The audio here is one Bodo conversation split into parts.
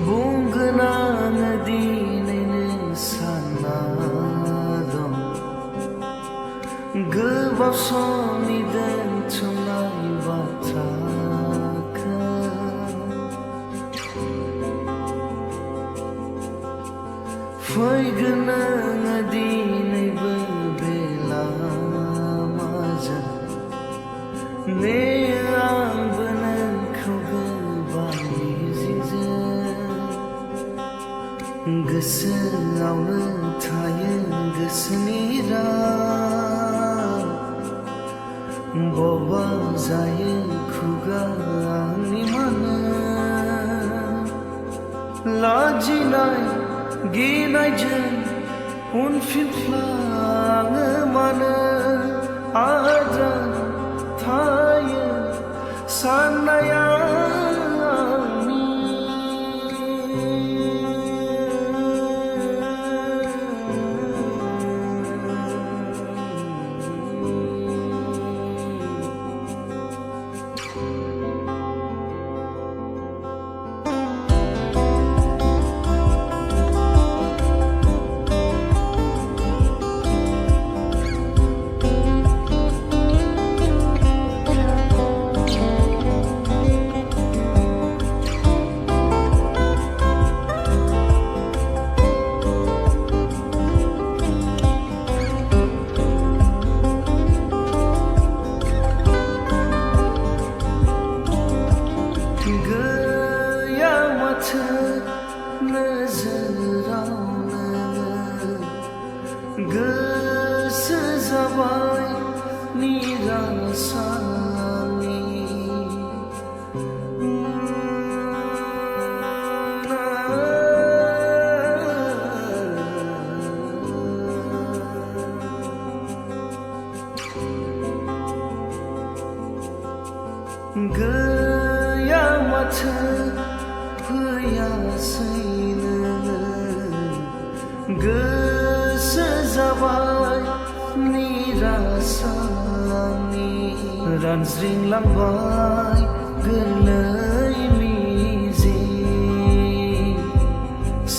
Bunganan dininin sanado Gobaw soniden tunay bataka Fayganang dinay babela maja Ne ang banan kogabani गोसोआवनो थायो गोसोनि राव बबा जायो खुगा आंनि मानो लाजिनाय गिनायजों उनफिनफ्लाङो मानो आद्रा थायो साननाया गोसो जाबाय निरासानि गैया माथो फैयासैनो गोसो जाबाय निरासानि रानज्रिंलांबाय गोरलै मिजिं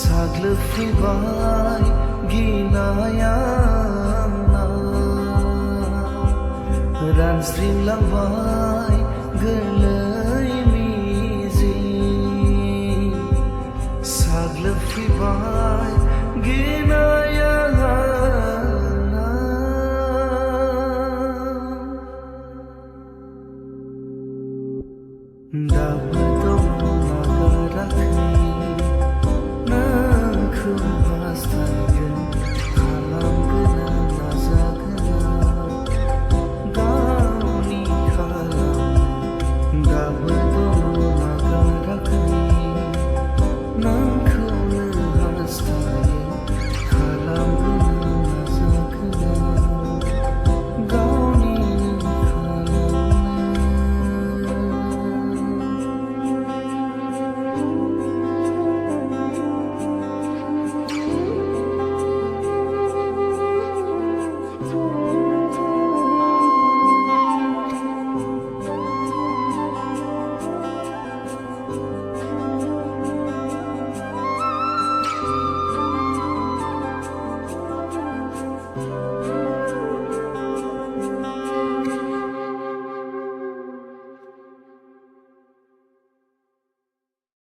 साग्लोबफैबाय गिनाया रानज्रिंलांबाय